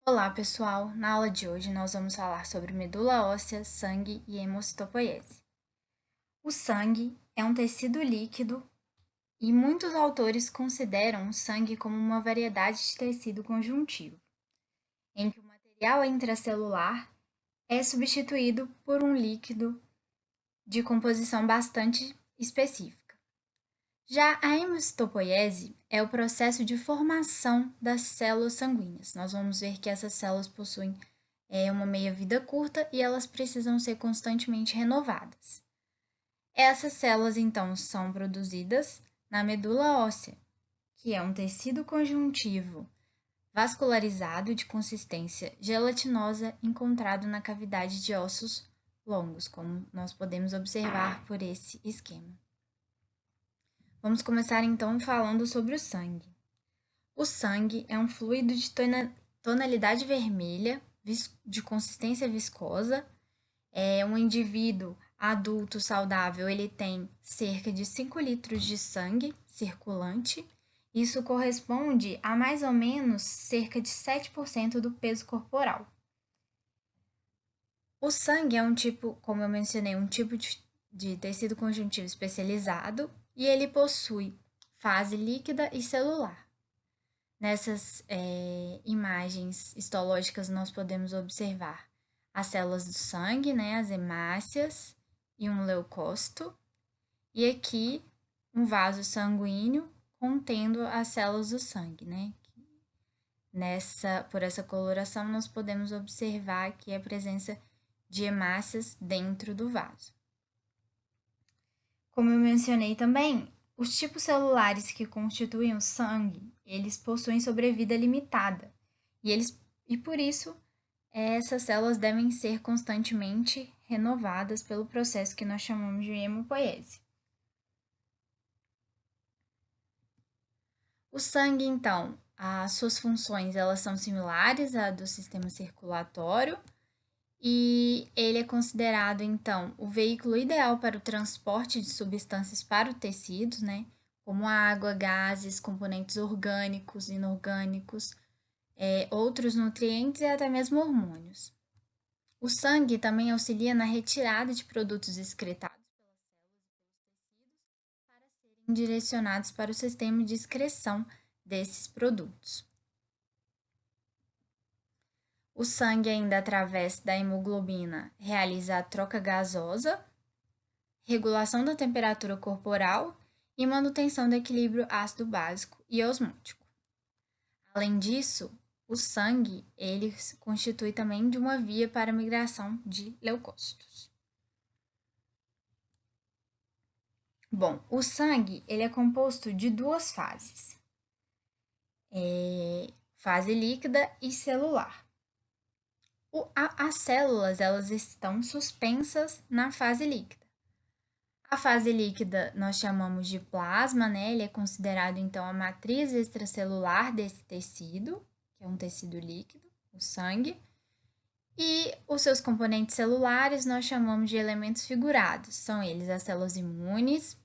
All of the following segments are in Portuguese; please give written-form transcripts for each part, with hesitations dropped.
Olá, pessoal! Na aula de hoje nós vamos falar sobre medula óssea, sangue e hemocitopoiese. O sangue é um tecido líquido e muitos autores consideram o sangue como uma variedade de tecido conjuntivo, em que o material intracelular é substituído por um líquido de composição bastante específica. Já a hemocitopoiese é o processo de formação das células sanguíneas. Nós vamos ver que essas células possuem uma meia-vida curta e elas precisam ser constantemente renovadas. Essas células, então, são produzidas na medula óssea, que é um tecido conjuntivo vascularizado de consistência gelatinosa encontrado na cavidade de ossos longos, como nós podemos observar por esse esquema. Vamos começar então falando sobre o sangue. O sangue é um fluido de tonalidade vermelha, de consistência viscosa. Um indivíduo adulto saudável, ele tem cerca de 5 litros de sangue circulante. Isso corresponde a mais ou menos cerca de 7% do peso corporal. O sangue é um tipo, como eu mencionei, um tipo de tecido conjuntivo especializado e ele possui fase líquida e celular. Nessas imagens histológicas, nós podemos observar as células do sangue, né, as hemácias e um leucócito, e aqui um vaso sanguíneo contendo as células do sangue, né. Por essa coloração, nós podemos observar aqui a presença de hemácias dentro do vaso. Como eu mencionei também, os tipos celulares que constituem o sangue, eles possuem sobrevida limitada, e por isso essas células devem ser constantemente renovadas pelo processo que nós chamamos de hemopoiese. O sangue, então, as suas funções, elas são similares à do sistema circulatório e ele é considerado, então, o veículo ideal para o transporte de substâncias para o tecido, né? Como água, gases, componentes orgânicos, inorgânicos, outros nutrientes e até mesmo hormônios. O sangue também auxilia na retirada de produtos excretados pelas células e pelos tecidos para serem direcionados para o sistema de excreção desses produtos. O sangue, ainda através da hemoglobina, realiza a troca gasosa, regulação da temperatura corporal e manutenção do equilíbrio ácido básico e osmótico. Além disso, o sangue ele constitui também de uma via para a migração de leucócitos. Bom, o sangue ele é composto de duas fases, fase líquida e celular. As células elas estão suspensas na fase líquida. A fase líquida nós chamamos de plasma, né? Ele é considerado então a matriz extracelular desse tecido, que é um tecido líquido, o sangue. E os seus componentes celulares nós chamamos de elementos figurados. São eles as células imunes,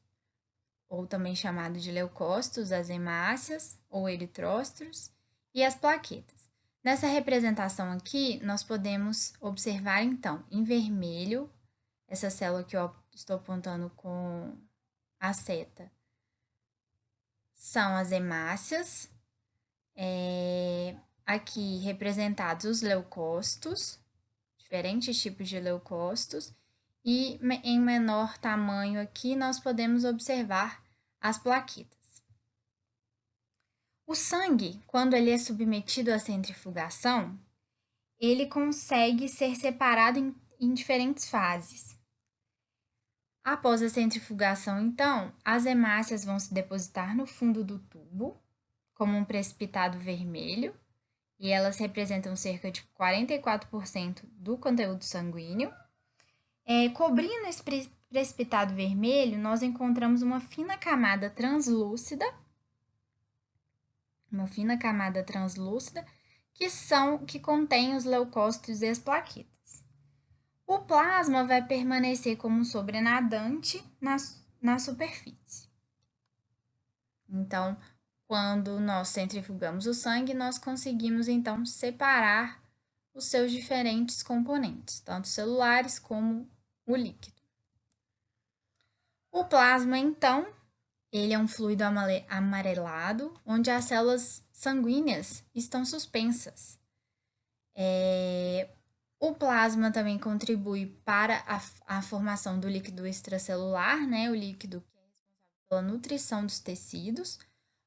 ou também chamado de leucócitos, as hemácias ou eritrócitos, e as plaquetas. Nessa representação aqui, nós podemos observar então em vermelho essa célula que eu estou apontando com a seta. São as hemácias, aqui representados os leucócitos, diferentes tipos de leucócitos, e em menor tamanho aqui nós podemos observar as plaquetas. O sangue, quando ele é submetido à centrifugação, ele consegue ser separado em diferentes fases. Após a centrifugação, então, as hemácias vão se depositar no fundo do tubo, como um precipitado vermelho, e elas representam cerca de 44% do conteúdo sanguíneo. Cobrindo esse precipitado vermelho, nós encontramos uma fina camada translúcida, que contém os leucócitos e as plaquetas. O plasma vai permanecer como um sobrenadante na superfície. Então, quando nós centrifugamos o sangue, nós conseguimos então separar os seus diferentes componentes, tanto celulares como o líquido. O plasma, então, ele é um fluido amarelado, onde as células sanguíneas estão suspensas. O plasma também contribui para a formação do líquido extracelular, né? O líquido que é responsável pela nutrição dos tecidos,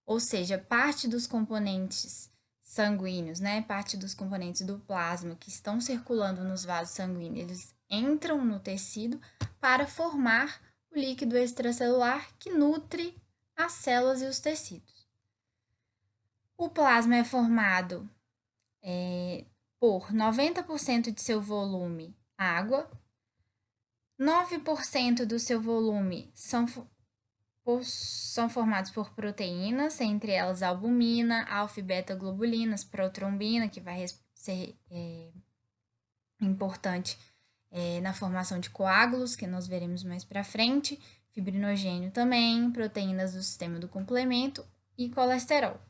ou seja, parte dos componentes sanguíneos, né? Parte dos componentes do plasma que estão circulando nos vasos sanguíneos, eles entram no tecido para formar o líquido extracelular que nutre as células e os tecidos. O plasma é formado por 90% de seu volume água, 9% do seu volume são formados por proteínas, entre elas albumina, alfa-beta-globulinas, protrombina, que vai ser importante na formação de coágulos, que nós veremos mais para frente, fibrinogênio também, proteínas do sistema do complemento e colesterol.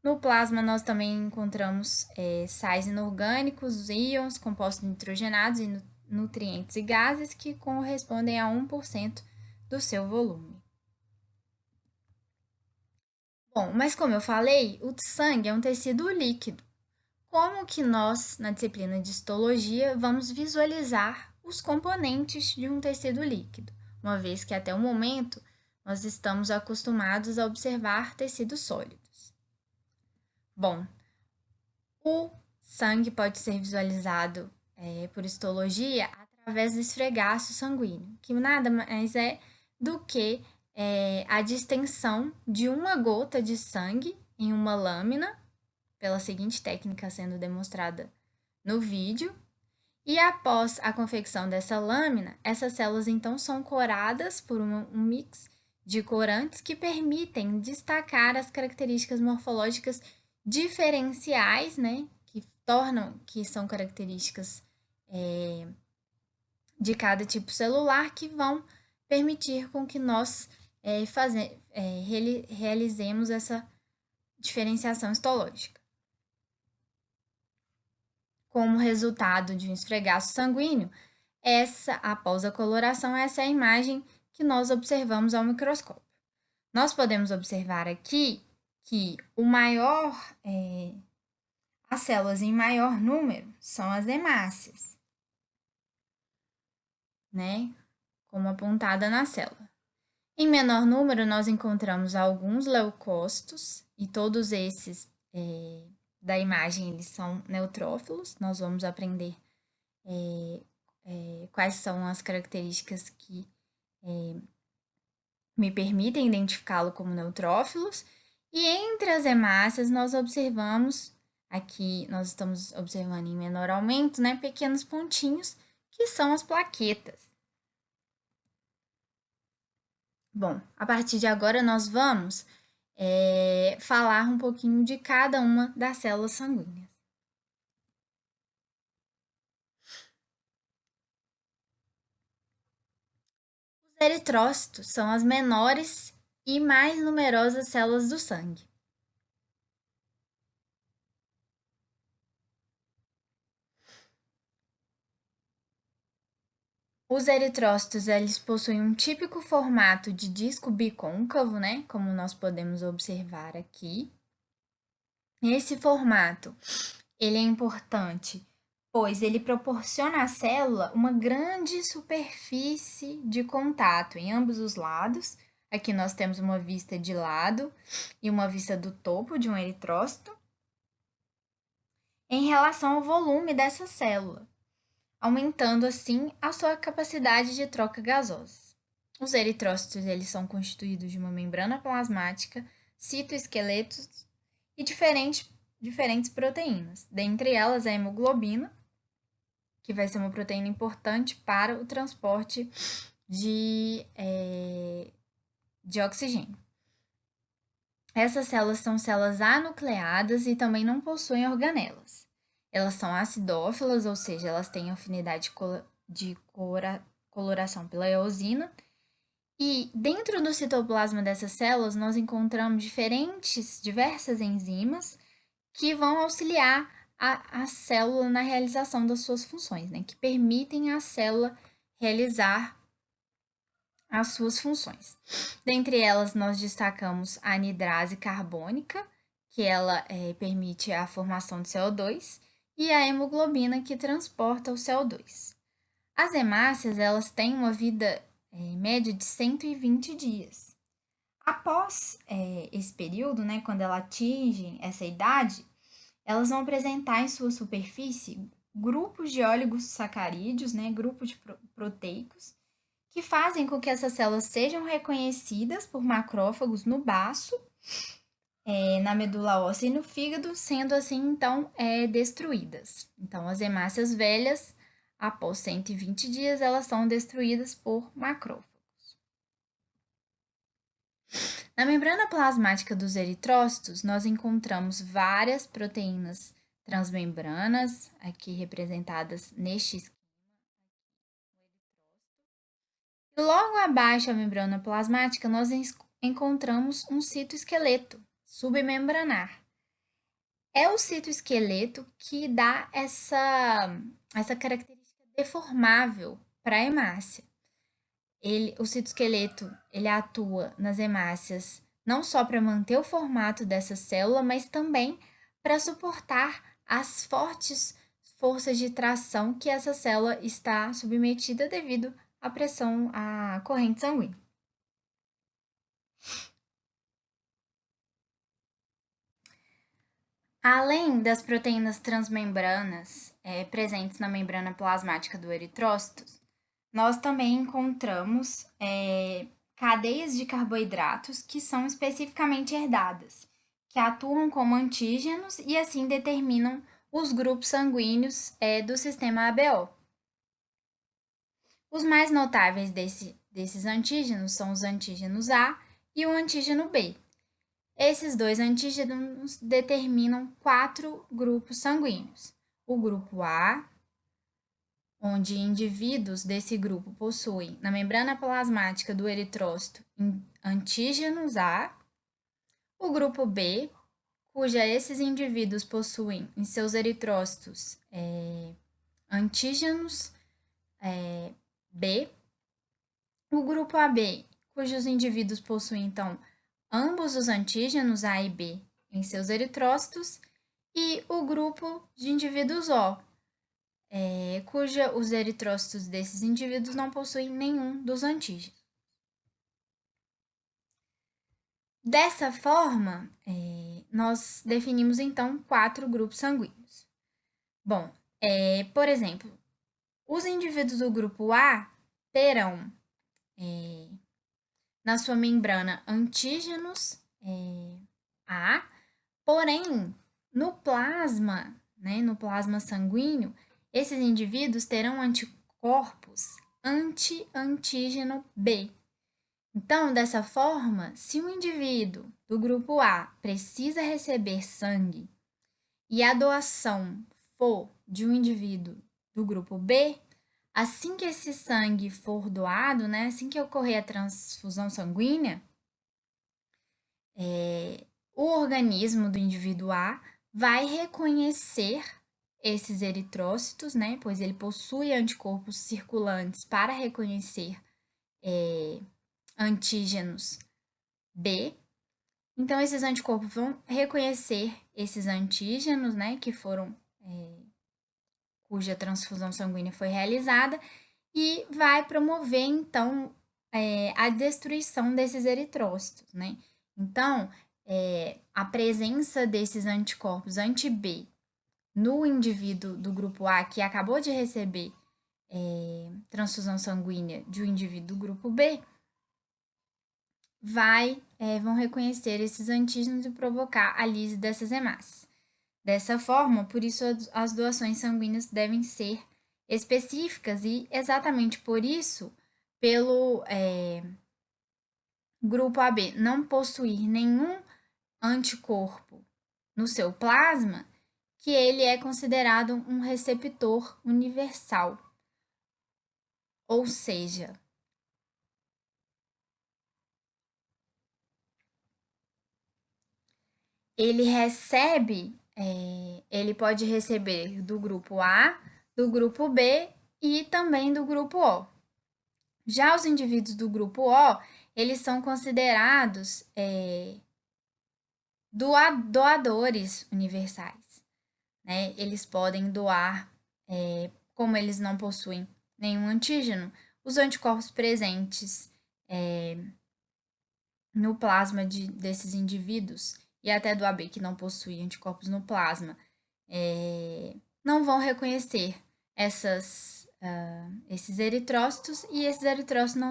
No plasma, nós também encontramos sais inorgânicos, íons, compostos nitrogenados e nutrientes e gases que correspondem a 1% do seu volume. Bom, mas como eu falei, o sangue é um tecido líquido. Como que nós, na disciplina de histologia, vamos visualizar os componentes de um tecido líquido, uma vez que até o momento nós estamos acostumados a observar tecidos sólidos? Bom, o sangue pode ser visualizado por histologia através do esfregaço sanguíneo, que nada mais é do que a distensão de uma gota de sangue em uma lâmina, pela seguinte técnica sendo demonstrada no vídeo. E após a confecção dessa lâmina, essas células então são coradas por um mix de corantes que permitem destacar as características morfológicas diferenciais, né, que são características de cada tipo celular que vão permitir com que nós realizemos essa diferenciação histológica. Como resultado de um esfregaço sanguíneo, após a coloração, essa é a imagem que nós observamos ao microscópio. Nós podemos observar aqui que as células em maior número são as hemácias, né? Como apontada na célula. Em menor número, nós encontramos alguns leucócitos, e todos esses da imagem, eles são neutrófilos. Nós vamos aprender quais são as características que me permitem identificá-lo como neutrófilos. E entre as hemácias, nós observamos, aqui nós estamos observando em menor aumento, né, pequenos pontinhos, que são as plaquetas. Bom, a partir de agora nós vamos falar um pouquinho de cada uma das células sanguíneas. Os eritrócitos são as menores e mais numerosas células do sangue. Os eritrócitos, eles possuem um típico formato de disco bicôncavo, né? Como nós podemos observar aqui. Esse formato, ele é importante, pois ele proporciona à célula uma grande superfície de contato em ambos os lados. Aqui nós temos uma vista de lado e uma vista do topo de um eritrócito, em relação ao volume dessa célula, aumentando assim a sua capacidade de troca gasosa. Os eritrócitos, eles são constituídos de uma membrana plasmática, citoesqueletos e diferentes proteínas. Dentre elas, a hemoglobina, que vai ser uma proteína importante para o transporte de oxigênio. Essas células são células anucleadas e também não possuem organelas. Elas são acidófilas, ou seja, elas têm afinidade de coloração pela eosina, E dentro do citoplasma dessas células, nós encontramos diversas enzimas que vão auxiliar a célula na realização das suas funções, né? Que permitem à célula realizar as suas funções. Dentre elas, nós destacamos a anidrase carbônica, que ela permite a formação de CO2, e a hemoglobina, que transporta o CO2. As hemácias, elas têm uma vida média de 120 dias. Após esse período, né, quando elas atingem essa idade, elas vão apresentar em sua superfície grupos de oligosacarídeos, né, grupos de proteicos, que fazem com que essas células sejam reconhecidas por macrófagos no baço, na medula óssea e no fígado, sendo assim, então, destruídas. Então, as hemácias velhas, após 120 dias, elas são destruídas por macrófagos. Na membrana plasmática dos eritrócitos, nós encontramos várias proteínas transmembranas, aqui representadas neste esquema. E logo abaixo da membrana plasmática, nós encontramos um citoesqueleto submembranar. É o citoesqueleto que dá essa característica deformável para a hemácia. O citoesqueleto ele atua nas hemácias não só para manter o formato dessa célula, mas também para suportar as fortes forças de tração que essa célula está submetida devido à pressão, à corrente sanguínea. Além das proteínas transmembranas presentes na membrana plasmática do eritrócito, nós também encontramos cadeias de carboidratos que são especificamente herdadas, que atuam como antígenos e assim determinam os grupos sanguíneos do sistema ABO. Os mais notáveis desses antígenos são os antígenos A e o antígeno B. Esses dois antígenos determinam 4 grupos sanguíneos. O grupo A, onde indivíduos desse grupo possuem na membrana plasmática do eritrócito antígenos A. O grupo B, cuja esses indivíduos possuem em seus eritrócitos antígenos B. O grupo AB, cujos indivíduos possuem, então, ambos os antígenos A e B em seus eritrócitos, e o grupo de indivíduos O, cuja os eritrócitos desses indivíduos não possuem nenhum dos antígenos. Dessa forma, nós definimos então 4 grupos sanguíneos. Bom, por exemplo, os indivíduos do grupo A terão na sua membrana antígenos A, porém, no plasma, né, no plasma sanguíneo, esses indivíduos terão anticorpos anti-antígeno B. Então, dessa forma, se um indivíduo do grupo A precisa receber sangue e a doação for de um indivíduo do grupo B, assim que esse sangue for doado, né, assim que ocorrer a transfusão sanguínea, o organismo do indivíduo A vai reconhecer esses eritrócitos, né, pois ele possui anticorpos circulantes para reconhecer antígenos B. Então, esses anticorpos vão reconhecer esses antígenos, né, que foram, cuja transfusão sanguínea foi realizada, e vai promover, então, a destruição desses eritrócitos, né? Então, a presença desses anticorpos anti-B no indivíduo do grupo A que acabou de receber transfusão sanguínea de um indivíduo do grupo B vão reconhecer esses antígenos e provocar a lise dessas hemácias. Dessa forma, por isso as doações sanguíneas devem ser específicas e exatamente por isso, pelo grupo AB não possuir nenhum anticorpo no seu plasma, que ele é considerado um receptor universal. Ou seja, ele recebe, ele pode receber do grupo A, do grupo B e também do grupo O. Já os indivíduos do grupo O, eles são considerados doadores universais, né? Eles podem doar, como eles não possuem nenhum antígeno, os anticorpos presentes no plasma desses indivíduos e até do AB que não possui anticorpos no plasma, não vão reconhecer esses eritrócitos e esses eritrócitos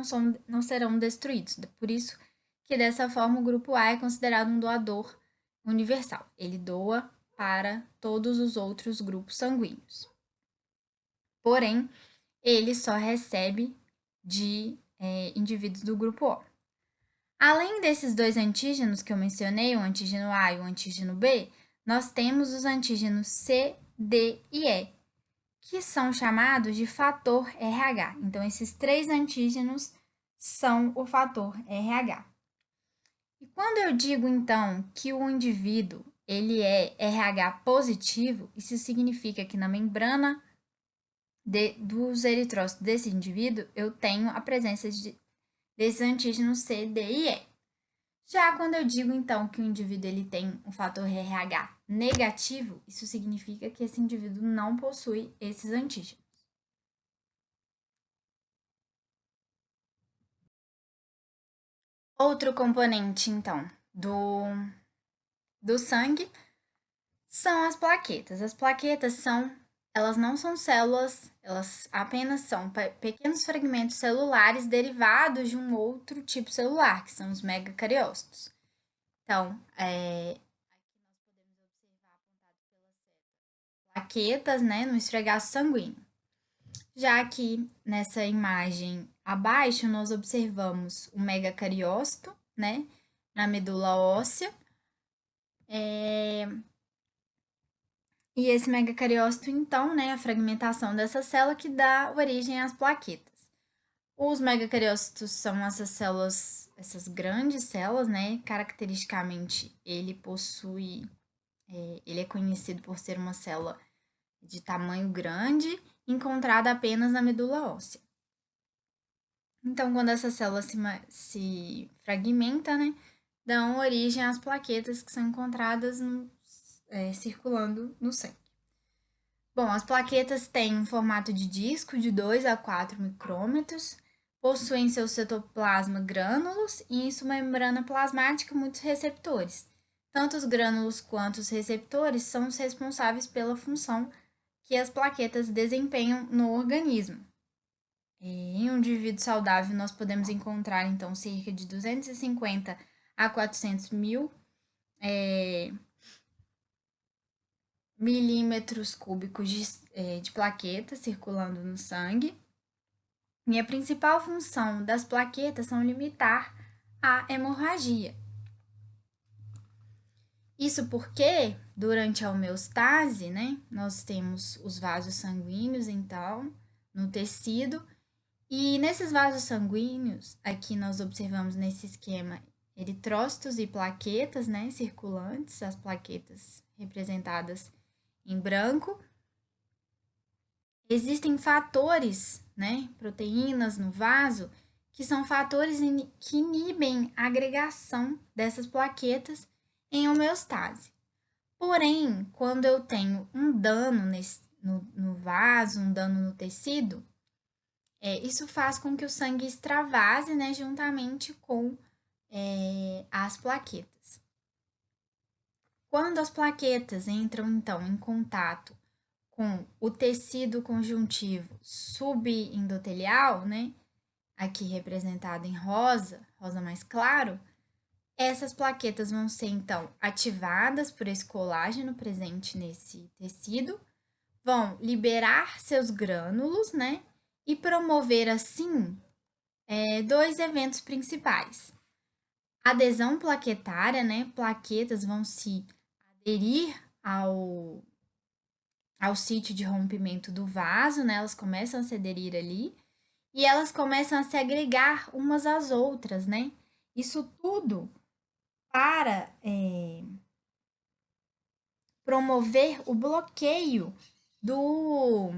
não serão destruídos. Por isso que dessa forma o grupo A é considerado um doador universal. Ele doa para todos os outros grupos sanguíneos. Porém, ele só recebe de indivíduos do grupo O. Além desses dois antígenos que eu mencionei, o antígeno A e o antígeno B, nós temos os antígenos C, D e E, que são chamados de fator RH. Então, esses três antígenos são o fator RH. E quando eu digo, então, que o indivíduo ele é RH positivo, isso significa que na membrana dos eritrócitos desse indivíduo, eu tenho a presença desses antígenos C, D e E. Já quando eu digo, então, que o indivíduo ele tem um fator RH negativo, isso significa que esse indivíduo não possui esses antígenos. Outro componente, então, do sangue são as plaquetas. As plaquetas elas não são células, elas apenas são pequenos fragmentos celulares derivados de um outro tipo celular, que são os megacariócitos. Então, aqui nós podemos observar apontado pela seta plaquetas, né, no esfregaço sanguíneo. Já aqui nessa imagem abaixo, nós observamos o megacariócito, né, na medula óssea. E esse megacariócito, então, né, a fragmentação dessa célula que dá origem às plaquetas. Os megacariócitos são essas células, essas grandes células, né? Caracteristicamente, ele é conhecido por ser uma célula de tamanho grande, encontrada apenas na medula óssea. Então, quando essa célula se fragmenta, né, dão origem às plaquetas que são encontradas circulando no sangue. Bom, as plaquetas têm um formato de disco de 2 a 4 micrômetros, possuem seu citoplasma grânulos e em sua membrana plasmática muitos receptores. Tanto os grânulos quanto os receptores são os responsáveis pela função que as plaquetas desempenham no organismo. Em um indivíduo saudável, nós podemos encontrar, então, cerca de 250 a 400 mil milímetros cúbicos de plaquetas circulando no sangue. E a principal função das plaquetas são limitar a hemorragia. Isso porque, durante a homeostase, né, nós temos os vasos sanguíneos, então, no tecido, e nesses vasos sanguíneos, aqui nós observamos nesse esquema eritrócitos e plaquetas, né, circulantes, as plaquetas representadas em branco. Existem fatores, né, proteínas no vaso, que são fatores que inibem a agregação dessas plaquetas em homeostase. Porém, quando eu tenho um dano no vaso, um dano no tecido, isso faz com que o sangue extravase, né, juntamente com as plaquetas. Quando as plaquetas entram, então, em contato com o tecido conjuntivo subendotelial, né, aqui representado em rosa, rosa mais claro, essas plaquetas vão ser, então, ativadas por esse colágeno presente nesse tecido, vão liberar seus grânulos, né, e promover, assim, dois eventos principais. Adesão plaquetária, né, plaquetas vão se aderir ao sítio de rompimento do vaso, né, elas começam a se aderir ali, e elas começam a se agregar umas às outras, né, isso tudo para promover o bloqueio do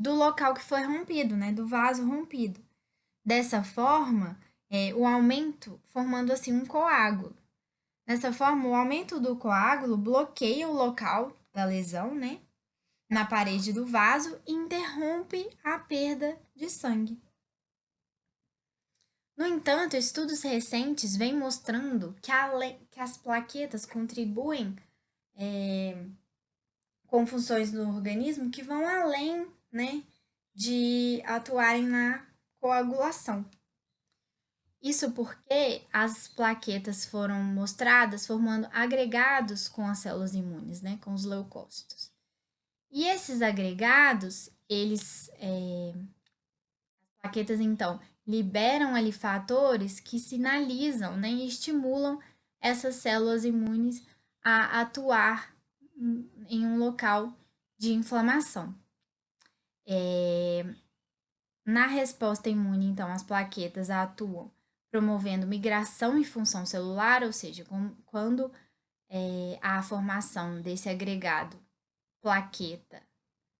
local que foi rompido, né? Do vaso rompido. Dessa forma, o aumento, formando assim um coágulo. Dessa forma, o aumento do coágulo bloqueia o local da lesão, né? Na parede do vaso e interrompe a perda de sangue. No entanto, estudos recentes vêm mostrando que as plaquetas contribuem com funções no organismo que vão além, né, de atuarem na coagulação. Isso porque as plaquetas foram mostradas formando agregados com as células imunes, né, com os leucócitos. E esses agregados, as plaquetas, então, liberam ali fatores que sinalizam, né, e estimulam essas células imunes a atuar em um local de inflamação. Na resposta imune, então, as plaquetas atuam promovendo migração e função celular, ou seja, quando há a formação desse agregado plaqueta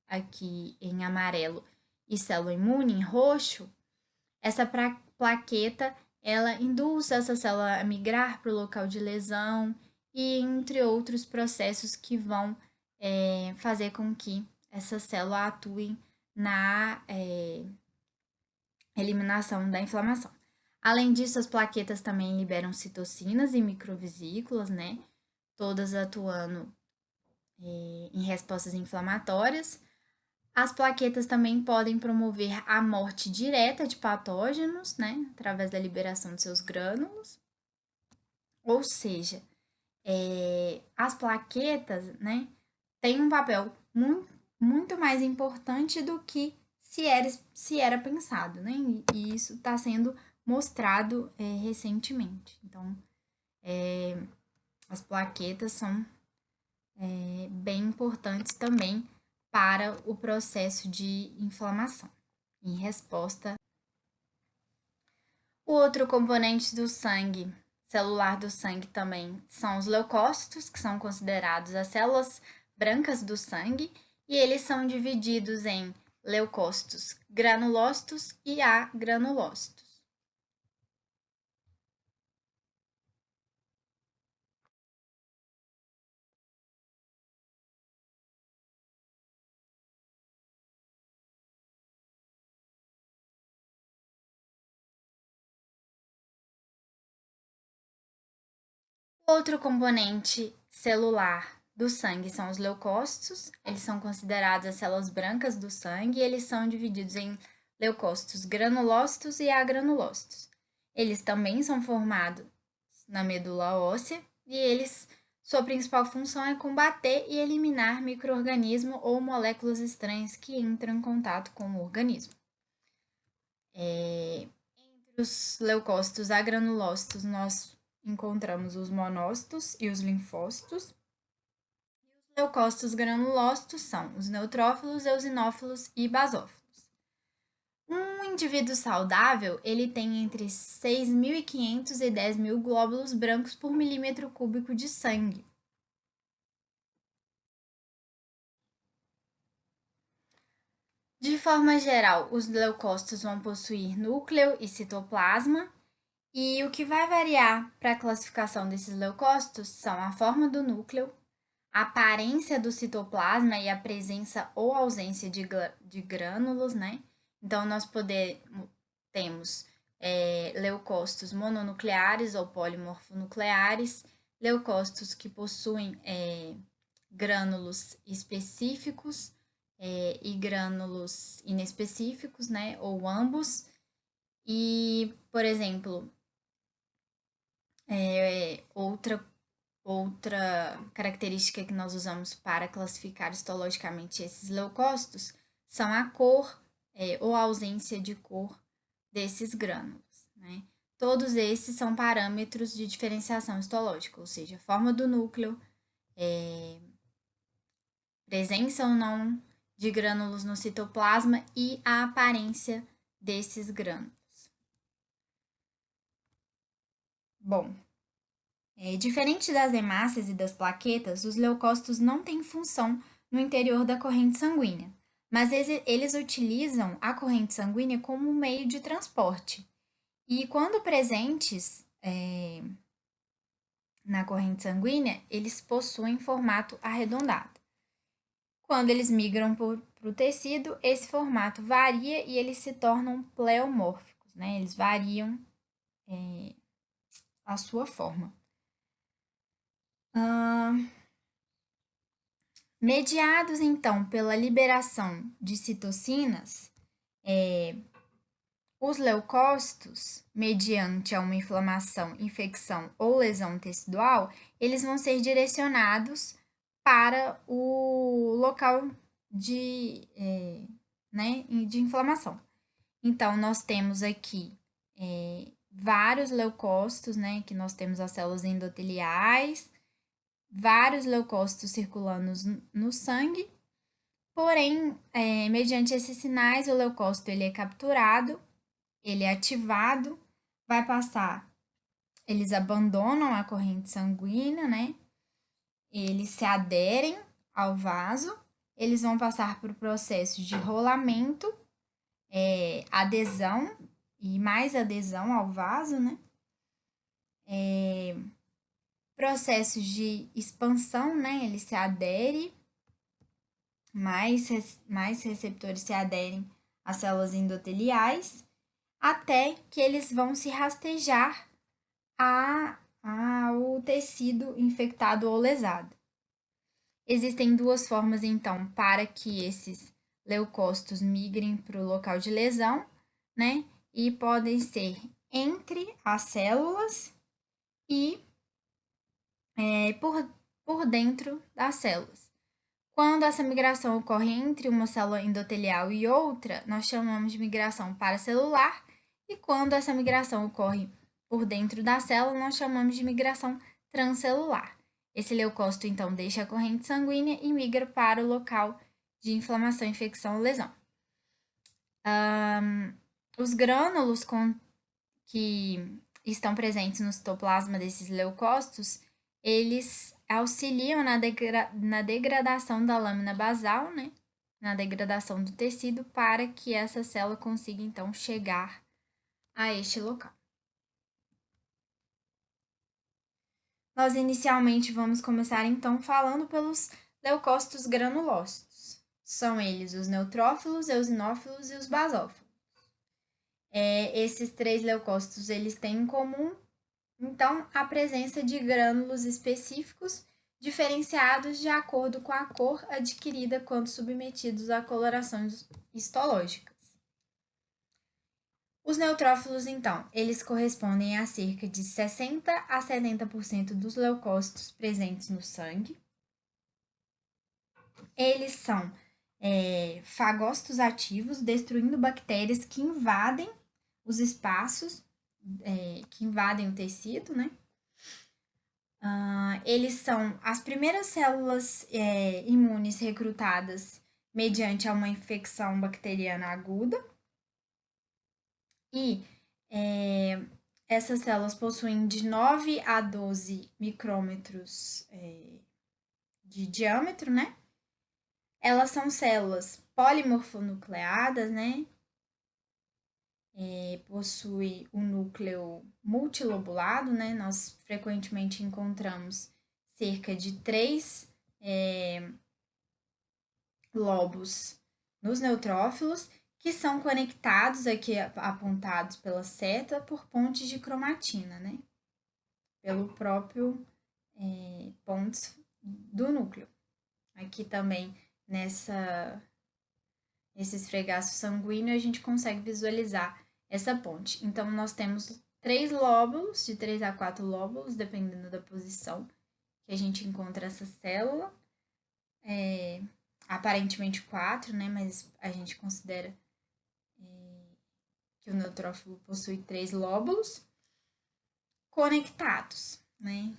aqui em amarelo e célula imune em roxo, essa plaqueta ela induz essa célula a migrar para o local de lesão e entre outros processos que vão fazer com que essa célula atue na eliminação da inflamação. Além disso, as plaquetas também liberam citocinas e microvesículas, né? Todas atuando em respostas inflamatórias. As plaquetas também podem promover a morte direta de patógenos, né? Através da liberação de seus grânulos. Ou seja, as plaquetas, né? Têm um papel muito mais importante do que se era pensado, né? E isso está sendo mostrado recentemente. Então, as plaquetas são bem importantes também para o processo de inflamação, em resposta. O outro componente do sangue, celular do sangue também, são os leucócitos, que são considerados as células brancas do sangue, e eles são divididos em leucócitos granulócitos e agranulócitos. Outro componente celular do sangue são os leucócitos. Eles são considerados as células brancas do sangue e eles são divididos em leucócitos granulócitos e agranulócitos. Eles também são formados na medula óssea e sua principal função é combater e eliminar micro-organismos ou moléculas estranhas que entram em contato com o organismo. Entre os leucócitos agranulócitos, nós encontramos os monócitos e os linfócitos. E os leucócitos granulócitos são os neutrófilos, eosinófilos e basófilos. Um indivíduo saudável, ele tem entre 6.500 e 10.000 glóbulos brancos por milímetro cúbico de sangue. De forma geral, os leucócitos vão possuir núcleo e citoplasma, e o que vai variar para a classificação desses leucócitos são a forma do núcleo, a aparência do citoplasma e a presença ou ausência de grânulos, né? Então, temos leucócitos mononucleares ou polimorfonucleares, leucócitos que possuem grânulos específicos e grânulos inespecíficos, né? Ou ambos. E, por exemplo, outra característica que nós usamos para classificar histologicamente esses leucócitos são a cor ou a ausência de cor desses grânulos, né? Todos esses são parâmetros de diferenciação histológica, ou seja, a forma do núcleo, presença ou não de grânulos no citoplasma e a aparência desses grânulos. Bom, Diferente das hemácias e das plaquetas, os leucócitos não têm função no interior da corrente sanguínea, mas eles utilizam a corrente sanguínea como meio de transporte. E quando presentes na corrente sanguínea, eles possuem formato arredondado. Quando eles migram para o tecido, esse formato varia e eles se tornam pleomórficos, né? Eles variam a sua forma. Mediados, então, pela liberação de citocinas, os leucócitos, mediante uma inflamação, infecção ou lesão tecidual, eles vão ser direcionados para o local de inflamação. Então, nós temos aqui vários leucócitos, né? Que nós temos as células endoteliais, vários leucócitos circulando no sangue, porém, mediante esses sinais, o leucócito ele é capturado, ele é ativado, vai passar, eles abandonam a corrente sanguínea, né? Eles se aderem ao vaso, eles vão passar por processo de rolamento, adesão e mais adesão ao vaso, né? Processos de expansão, né? Ele se adere, mais receptores se aderem às células endoteliais, até que eles vão se rastejar ao tecido infectado ou lesado. Existem duas formas, então, para que esses leucócitos migrem para o local de lesão, né? E podem ser entre as células e por dentro das células. Quando essa migração ocorre entre uma célula endotelial e outra, nós chamamos de migração paracelular, e quando essa migração ocorre por dentro da célula, nós chamamos de migração transcelular. Esse leucócito, então, deixa a corrente sanguínea e migra para o local de inflamação, infecção ou lesão. Os grânulos que estão presentes no citoplasma desses leucócitos, eles auxiliam na degradação da lâmina basal, né? Na degradação do tecido, para que essa célula consiga, então, chegar a este local. Nós inicialmente vamos começar, então, falando pelos leucócitos granulócitos. São eles os neutrófilos, eosinófilos e os basófilos. Esses três leucócitos, eles têm em comum, então, a presença de grânulos específicos diferenciados de acordo com a cor adquirida quando submetidos a colorações histológicas. Os neutrófilos, então, eles correspondem a cerca de 60 a 70% dos leucócitos presentes no sangue. Eles são fagócitos ativos, destruindo bactérias que invadem os espaços, que invadem o tecido, né? Eles são as primeiras células imunes recrutadas mediante uma infecção bacteriana aguda. E essas células possuem de 9 a 12 micrômetros de diâmetro, né? Elas são células polimorfonucleadas, né? Possui o núcleo multilobulado, né? Nós frequentemente encontramos cerca de 3 lobos nos neutrófilos, que são conectados aqui, apontados pela seta, por pontes de cromatina, né? Pelo próprio pontes do núcleo. Aqui também, nesse esfregaço sanguíneo, a gente consegue visualizar essa ponte. Então, nós temos 3 lóbulos, de 3 a 4 lóbulos, dependendo da posição que a gente encontra essa célula. Aparentemente 4, né? Mas a gente considera que o neutrófilo possui 3 lóbulos conectados, né?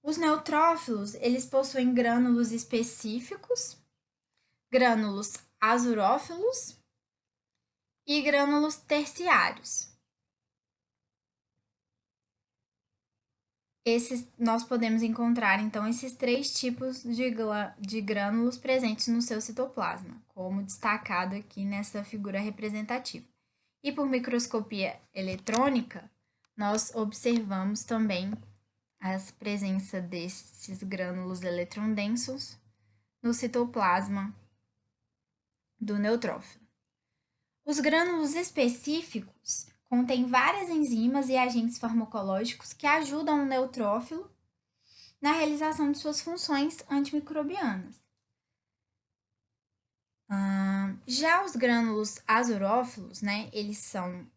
Os neutrófilos, eles possuem grânulos específicos, grânulos azurófilos e grânulos terciários. Nós podemos encontrar, então, esses três tipos de grânulos presentes no seu citoplasma, como destacado aqui nessa figura representativa. E por microscopia eletrônica, nós observamos também a presença desses grânulos eletrondensos no citoplasma do neutrófilo. Os grânulos específicos contêm várias enzimas e agentes farmacológicos que ajudam o neutrófilo na realização de suas funções antimicrobianas. Já os grânulos azurófilos, né, eles são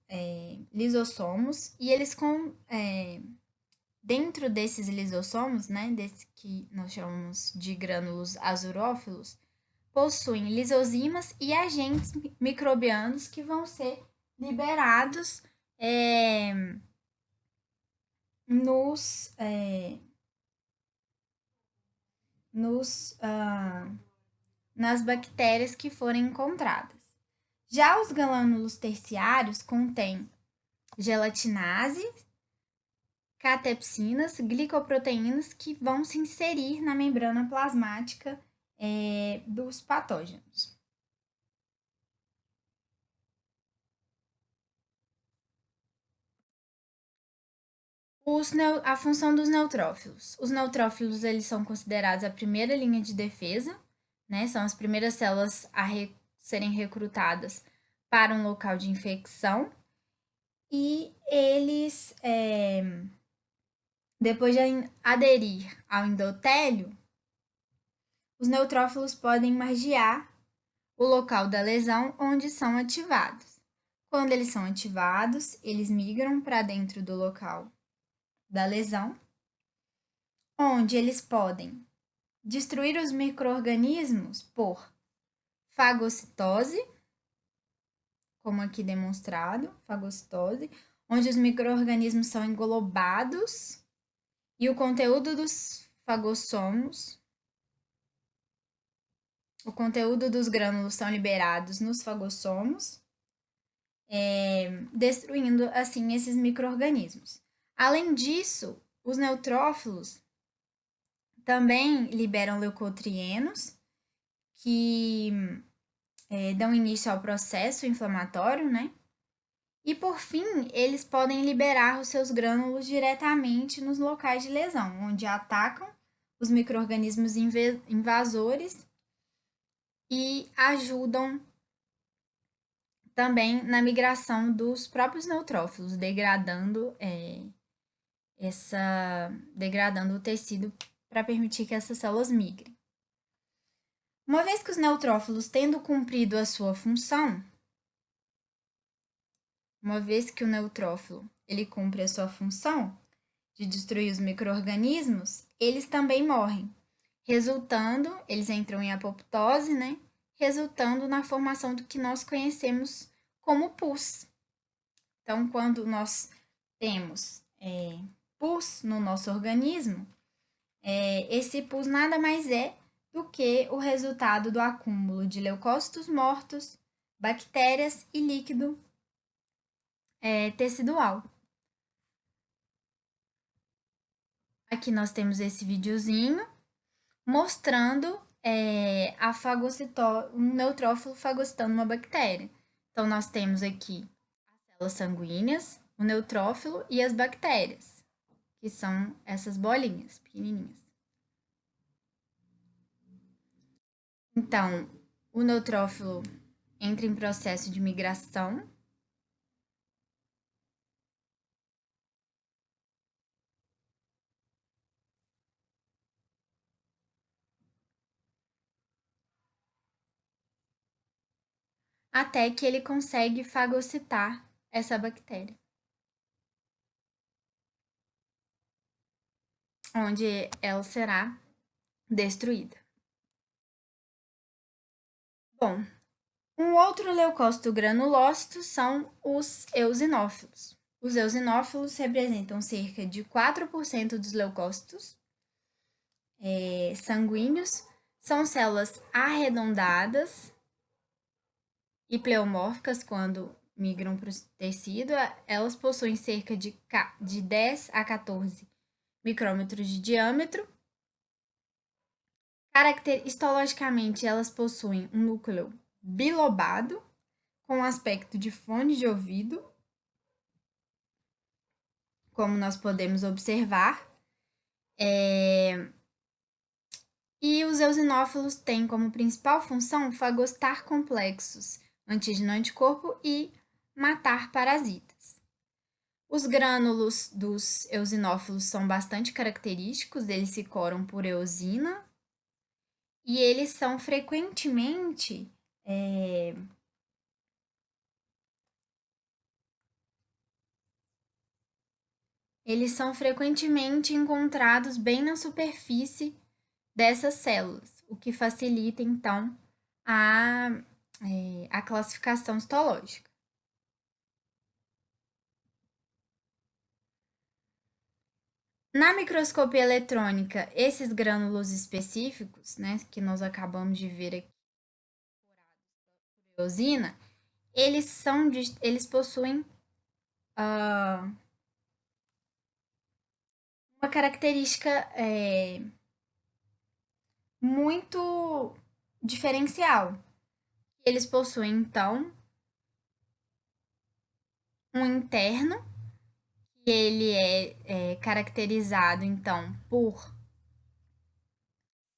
lisossomos e eles dentro desses lisossomos, né, desse que nós chamamos de grânulos azurófilos, possuem lisozimas e agentes microbianos que vão ser liberados nas bactérias que forem encontradas. Já os grânulos terciários contêm gelatinase, catepsinas, glicoproteínas que vão se inserir na membrana plasmática dos patógenos. A função dos neutrófilos. Os neutrófilos eles são considerados a primeira linha de defesa, né? São as primeiras células a serem recrutadas para um local de infecção. E eles, depois de aderir ao endotélio, os neutrófilos podem margear o local da lesão onde são ativados. Quando eles são ativados, eles migram para dentro do local da lesão, onde eles podem destruir os micro-organismos por fagocitose, como aqui demonstrado, fagocitose, onde os micro-organismos são englobados e o conteúdo dos fagossomos, o conteúdo dos grânulos são liberados nos fagossomos, destruindo assim esses micro-organismos. Além disso, os neutrófilos também liberam leucotrienos, que dão início ao processo inflamatório, né? E por fim, eles podem liberar os seus grânulos diretamente nos locais de lesão, onde atacam os micro-organismos invasores e ajudam também na migração dos próprios neutrófilos, degradando o tecido para permitir que essas células migrem. Uma vez que os neutrófilos tendo cumprido a sua função, uma vez que o neutrófilo ele cumpre a sua função de destruir os micro-organismos, eles também morrem, eles entram em apoptose, né? Resultando na formação do que nós conhecemos como pus. Então, quando nós temos pus no nosso organismo, esse pus nada mais é do que o resultado do acúmulo de leucócitos mortos, bactérias e líquido tecidual. Aqui nós temos esse videozinho mostrando um neutrófilo fagocitando uma bactéria. Então, nós temos aqui as células sanguíneas, o neutrófilo e as bactérias, que são essas bolinhas pequenininhas. Então, o neutrófilo entra em processo de migração. Até que ele consegue fagocitar essa bactéria. Onde ela será destruída. Bom, um outro leucócito granulócito são os eosinófilos. Os eosinófilos representam cerca de 4% dos leucócitos sanguíneos. São células arredondadas e pleomórficas, quando migram para o tecido, elas possuem cerca de 10 a 14 micrômetros de diâmetro. Histologicamente, elas possuem um núcleo bilobado, com aspecto de fone de ouvido, como nós podemos observar. E os eosinófilos têm como principal função fagocitar complexos, antígeno-anticorpo e matar parasitas. Os grânulos dos eosinófilos são bastante característicos, eles se coram por eosina e eles são frequentemente encontrados bem na superfície dessas células, o que facilita então a classificação histológica. Na microscopia eletrônica, esses grânulos específicos, né, que nós acabamos de ver aqui, por eosina, eles possuem uma característica muito diferencial. Eles possuem, então, um interno, que ele é caracterizado, então, por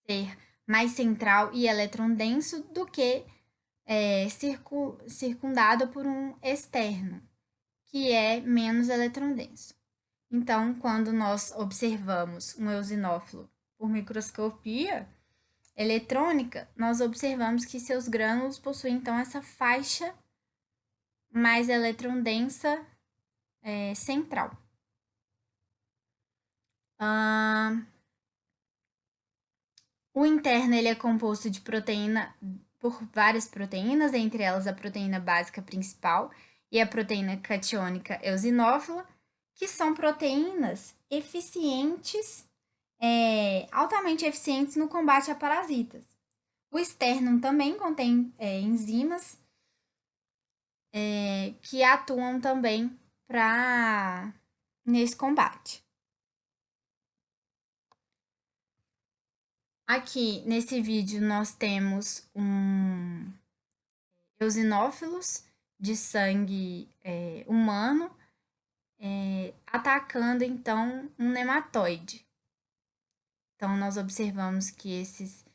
ser mais central e elétron denso do que circundado por um externo, que é menos elétron denso. Então, quando nós observamos um eosinófilo por microscopia eletrônica, nós observamos que seus grânulos possuem, então, essa faixa mais elétron densa central. O interno ele é composto de proteína por várias proteínas, entre elas a proteína básica principal e a proteína catiônica eosinófila, que são proteínas eficientes, altamente eficientes no combate a parasitas. O externo também contém enzimas que atuam também nesse combate. Aqui nesse vídeo nós temos eosinófilos de sangue humano atacando então um nematóide. Então nós observamos que esses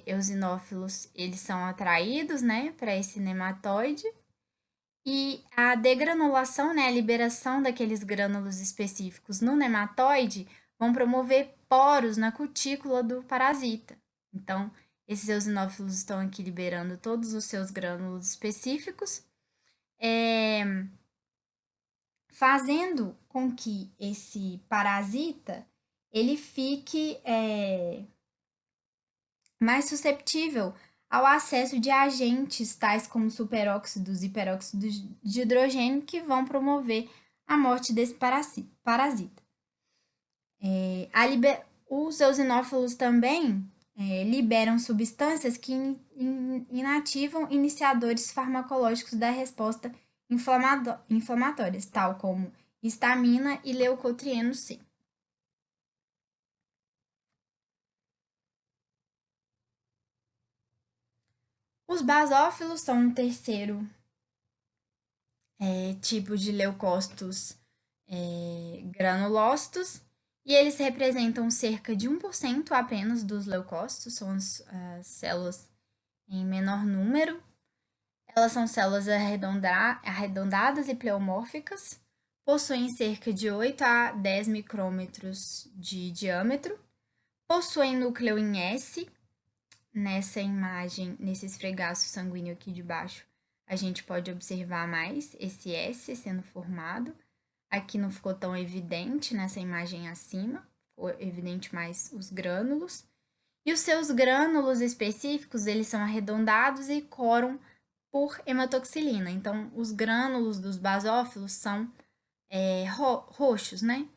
eosinófilos eles são atraídos, né, para esse nematóide e a degranulação, né, a liberação daqueles grânulos específicos no nematóide vão promover poros na cutícula do parasita. Então, esses eosinófilos estão aqui liberando todos os seus grânulos específicos, fazendo com que esse parasita ele fique mais susceptível ao acesso de agentes tais como superóxidos e peróxidos de hidrogênio que vão promover a morte desse parasita. Os eosinófilos também liberam substâncias que inativam iniciadores farmacológicos da resposta inflamatórias, tal como histamina e leucotrieno C. Os basófilos são um terceiro tipo de leucócitos granulócitos e eles representam cerca de 1% apenas dos leucócitos, são as células em menor número. Elas são células arredondadas e pleomórficas, possuem cerca de 8 a 10 micrômetros de diâmetro, possuem núcleo em S. Nessa imagem, nesse esfregaço sanguíneo aqui de baixo, a gente pode observar mais esse S sendo formado. Aqui não ficou tão evidente nessa imagem acima, ficou evidente mais os grânulos. E os seus grânulos específicos, eles são arredondados e coram por hematoxilina. Então, os grânulos dos basófilos são roxos, né?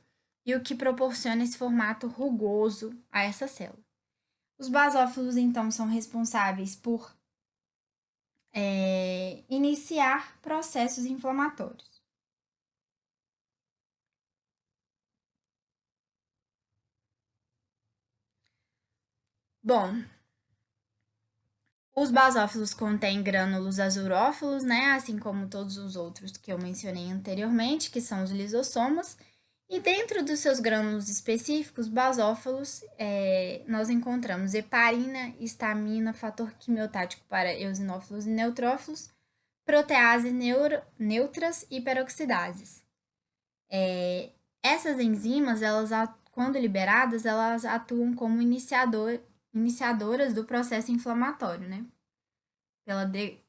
E o que proporciona esse formato rugoso a essa célula. Os basófilos, então, são responsáveis por iniciar processos inflamatórios. Bom, os basófilos contêm grânulos azurófilos, né? Assim como todos os outros que eu mencionei anteriormente, que são os lisossomos. E dentro dos seus grânulos específicos, basófilos, nós encontramos heparina, histamina, fator quimiotático para eosinófilos e neutrófilos, proteases neutras e peroxidases. Essas enzimas, quando liberadas, elas atuam como iniciadoras do processo inflamatório, né?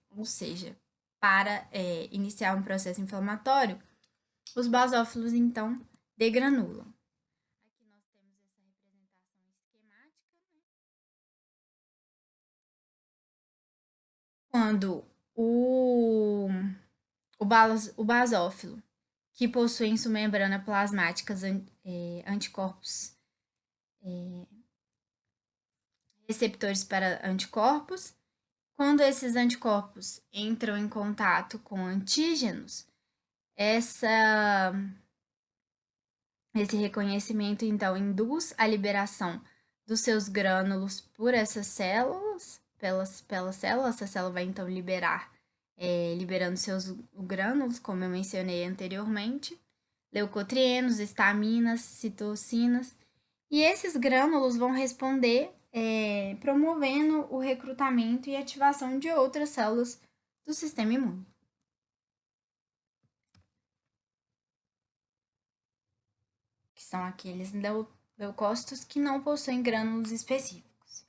Ou seja, para iniciar um processo inflamatório, os basófilos, então, degranulam. Aqui nós temos essa representação esquemática, né? Quando o basófilo, que possui em sua membrana plasmáticas anticorpos, receptores para anticorpos, quando esses anticorpos entram em contato com antígenos, esse reconhecimento, então, induz a liberação dos seus grânulos por essas células, pelas células. Essa célula vai, então, liberando seus grânulos, como eu mencionei anteriormente, leucotrienos, estaminas, citocinas, e esses grânulos vão responder promovendo o recrutamento e ativação de outras células do sistema imune. Que são aqueles leucócitos que não possuem grânulos específicos.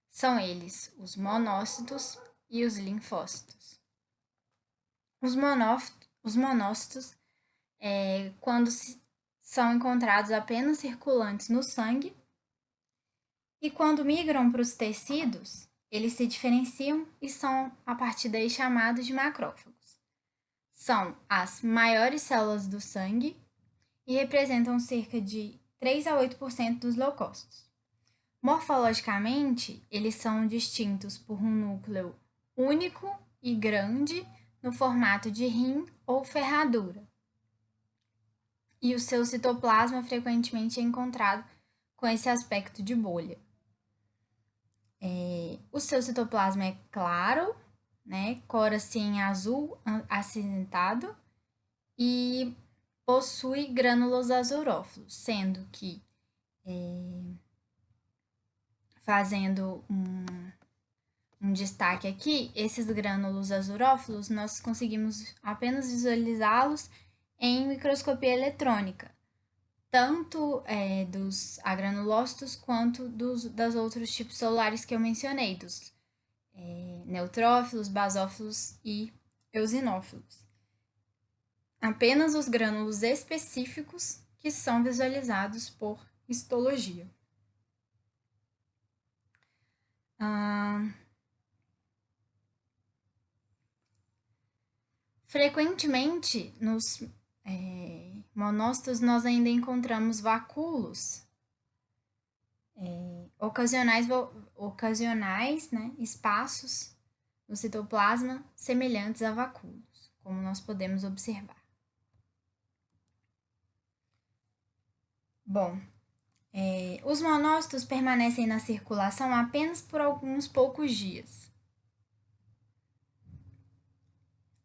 São eles os monócitos e os linfócitos. Os monócitos, quando são encontrados apenas circulantes no sangue, e quando migram para os tecidos, eles se diferenciam e são, a partir daí, chamados de macrófagos. São as maiores células do sangue e representam cerca de 3 a 8% dos leucócitos. Morfologicamente, eles são distintos por um núcleo único e grande no formato de rim ou ferradura. E o seu citoplasma frequentemente é encontrado com esse aspecto de bolha. O seu citoplasma é claro, né, cor assim azul acinzentado e possui grânulos azurófilos, sendo que, fazendo um destaque aqui, esses grânulos azurófilos nós conseguimos apenas visualizá-los em microscopia eletrônica, tanto dos agranulócitos quanto dos outros tipos celulares que eu mencionei, dos neutrófilos, basófilos e eosinófilos. Apenas os grânulos específicos que são visualizados por histologia. Frequentemente, nos monócitos, nós ainda encontramos vacúolos ocasionais, né, espaços no citoplasma semelhantes a vacúolos, como nós podemos observar. Bom, os monócitos permanecem na circulação apenas por alguns poucos dias.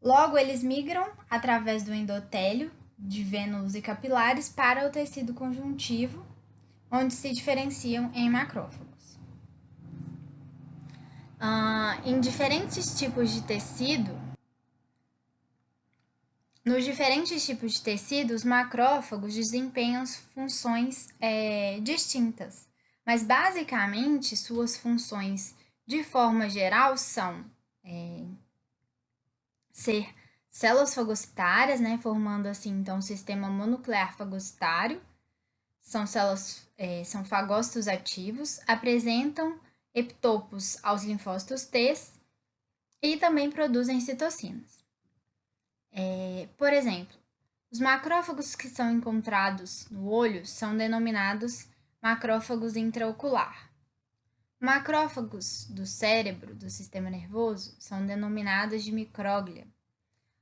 Logo, eles migram através do endotélio, de vênulos e capilares, para o tecido conjuntivo, onde se diferenciam em macrófagos. Em diferentes tipos de tecido, nos diferentes tipos de tecido, os macrófagos desempenham funções distintas, mas basicamente suas funções, de forma geral, são ser células fagocitárias, né, formando assim então o sistema mononuclear fagocitário. São fagócitos ativos, apresentam epitopos aos linfócitos T e também produzem citocinas. Por exemplo, os macrófagos que são encontrados no olho são denominados macrófagos intraocular. Macrófagos do cérebro, do sistema nervoso, são denominados de micróglia.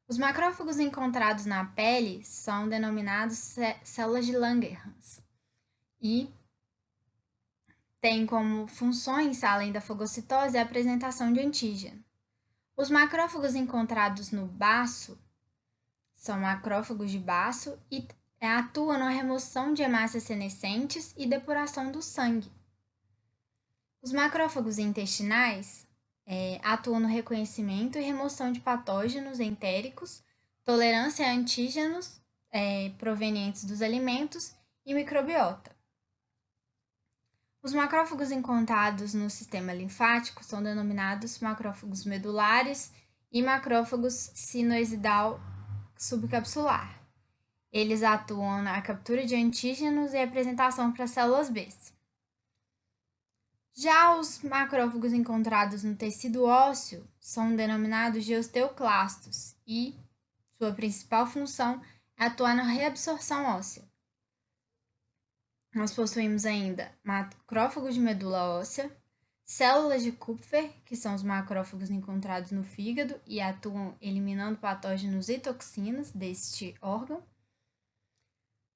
Os macrófagos encontrados na pele são denominados células de Langerhans e têm como funções, além da fagocitose, a apresentação de antígeno. Os macrófagos encontrados no baço são macrófagos de baço e atuam na remoção de hemácias senescentes e depuração do sangue. Os macrófagos intestinais atuam no reconhecimento e remoção de patógenos entéricos, tolerância a antígenos provenientes dos alimentos e microbiota. Os macrófagos encontrados no sistema linfático são denominados macrófagos medulares e macrófagos sinoidal subcapsular. Eles atuam na captura de antígenos e apresentação para células B. Já os macrófagos encontrados no tecido ósseo são denominados de osteoclastos e sua principal função é atuar na reabsorção óssea. Nós possuímos ainda macrófagos de medula óssea, células de Kupffer, que são os macrófagos encontrados no fígado e atuam eliminando patógenos e toxinas deste órgão.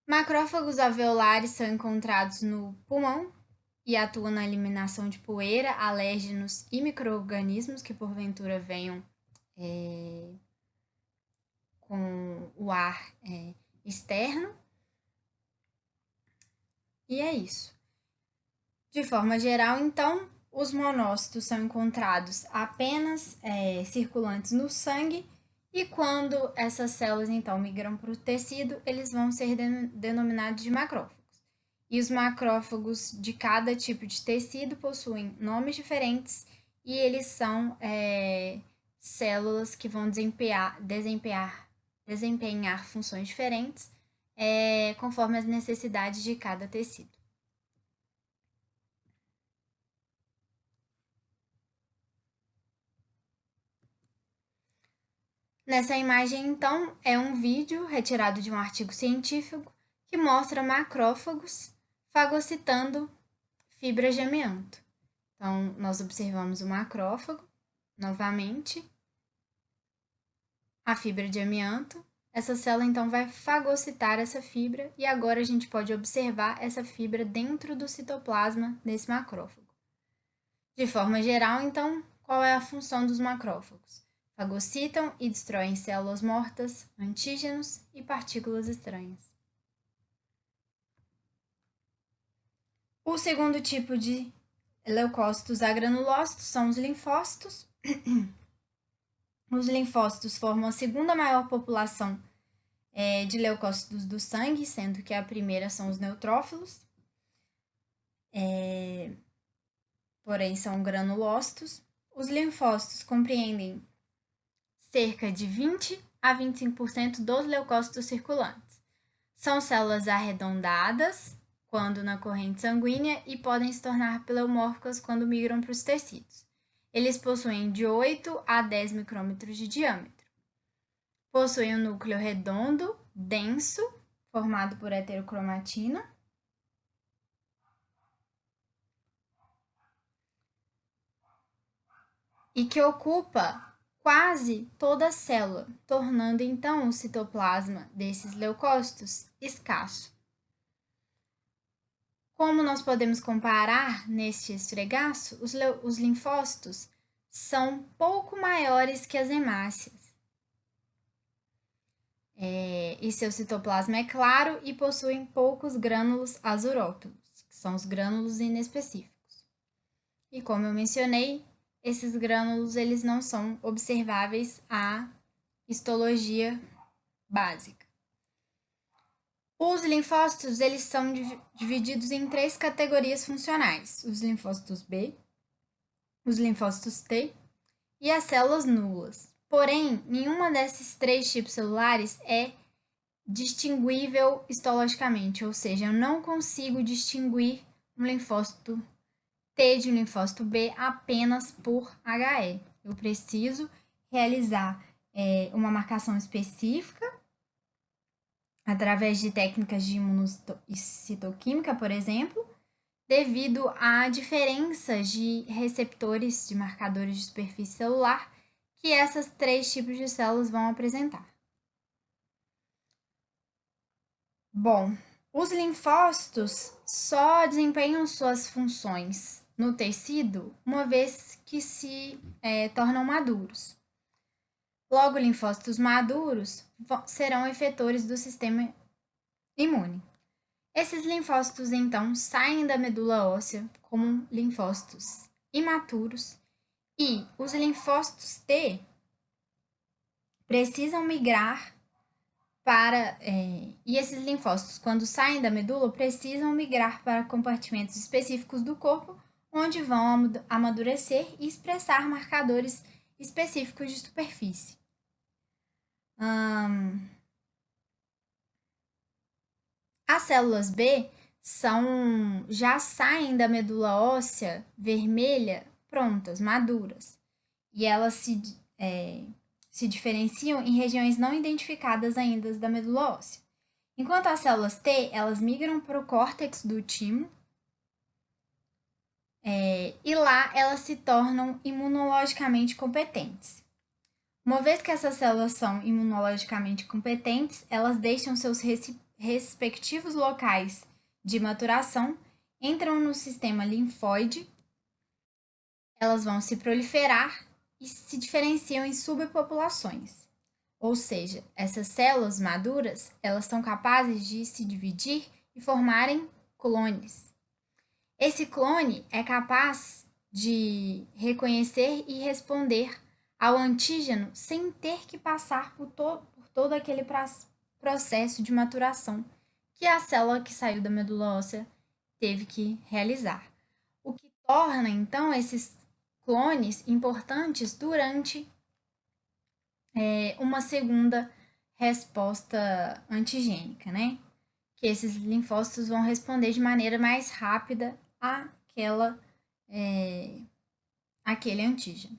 Macrófagos alveolares são encontrados no pulmão e atuam na eliminação de poeira, alérgenos e micro-organismos que porventura venham com o ar externo. E é isso. De forma geral, então, os monócitos são encontrados apenas circulantes no sangue e quando essas células, então, migram para o tecido, eles vão ser denominados de macrófagos. E os macrófagos de cada tipo de tecido possuem nomes diferentes e eles são células que vão desempenhar funções diferentes conforme as necessidades de cada tecido. Nessa imagem, então, é um vídeo retirado de um artigo científico que mostra macrófagos fagocitando fibras de amianto. Então, nós observamos o macrófago, novamente, a fibra de amianto. Essa célula, então, vai fagocitar essa fibra e agora a gente pode observar essa fibra dentro do citoplasma desse macrófago. De forma geral, então, qual é a função dos macrófagos? Fagocitam e destroem células mortas, antígenos e partículas estranhas. O segundo tipo de leucócitos agranulócitos são os linfócitos. Os linfócitos formam a segunda maior população de leucócitos do sangue, sendo que a primeira são os neutrófilos, porém são granulócitos. Os linfócitos compreendem cerca de 20 a 25% dos leucócitos circulantes. São células arredondadas quando na corrente sanguínea e podem se tornar pleomórficas quando migram para os tecidos. Eles possuem de 8 a 10 micrômetros de diâmetro. Possuem um núcleo redondo, denso, formado por heterocromatina. E que ocupa quase toda a célula, tornando então o citoplasma desses leucócitos escasso. Como nós podemos comparar neste esfregaço, os linfócitos são pouco maiores que as hemácias. E seu citoplasma é claro e possuem poucos grânulos azurófilos, que são os grânulos inespecíficos. E como eu mencionei, esses grânulos eles não são observáveis à histologia básica. Os linfócitos eles são divididos em 3 categorias funcionais: os linfócitos B, os linfócitos T e as células nulas. Porém, nenhuma desses 3 tipos celulares é distinguível histologicamente, ou seja, eu não consigo distinguir um linfócito T de um linfócito B apenas por HE. Eu preciso realizar uma marcação específica através de técnicas de imunocitoquímica, por exemplo, devido à diferença de receptores de marcadores de superfície celular que esses três tipos de células vão apresentar. Bom, os linfócitos só desempenham suas funções no tecido uma vez que se tornam maduros. Logo, linfócitos maduros serão efetores do sistema imune. Esses linfócitos, então, saem da medula óssea como linfócitos imaturos e os linfócitos T precisam migrar e esses linfócitos, quando saem da medula, precisam migrar para compartimentos específicos do corpo, onde vão amadurecer e expressar marcadores específicos de superfície. As células B já saem da medula óssea vermelha prontas, maduras, e elas se diferenciam em regiões não identificadas ainda da medula óssea. Enquanto as células T, elas migram para o córtex do timo, e lá elas se tornam imunologicamente competentes. Uma vez que essas células são imunologicamente competentes, elas deixam seus respectivos locais de maturação, entram no sistema linfóide, elas vão se proliferar e se diferenciam em subpopulações. Ou seja, essas células maduras, elas são capazes de se dividir e formarem clones. Esse clone é capaz de reconhecer e responder ao antígeno sem ter que passar por todo aquele processo de maturação que a célula que saiu da medula óssea teve que realizar. O que torna, então, esses clones importantes durante uma segunda resposta antigênica, né? Que esses linfócitos vão responder de maneira mais rápida àquele antígeno.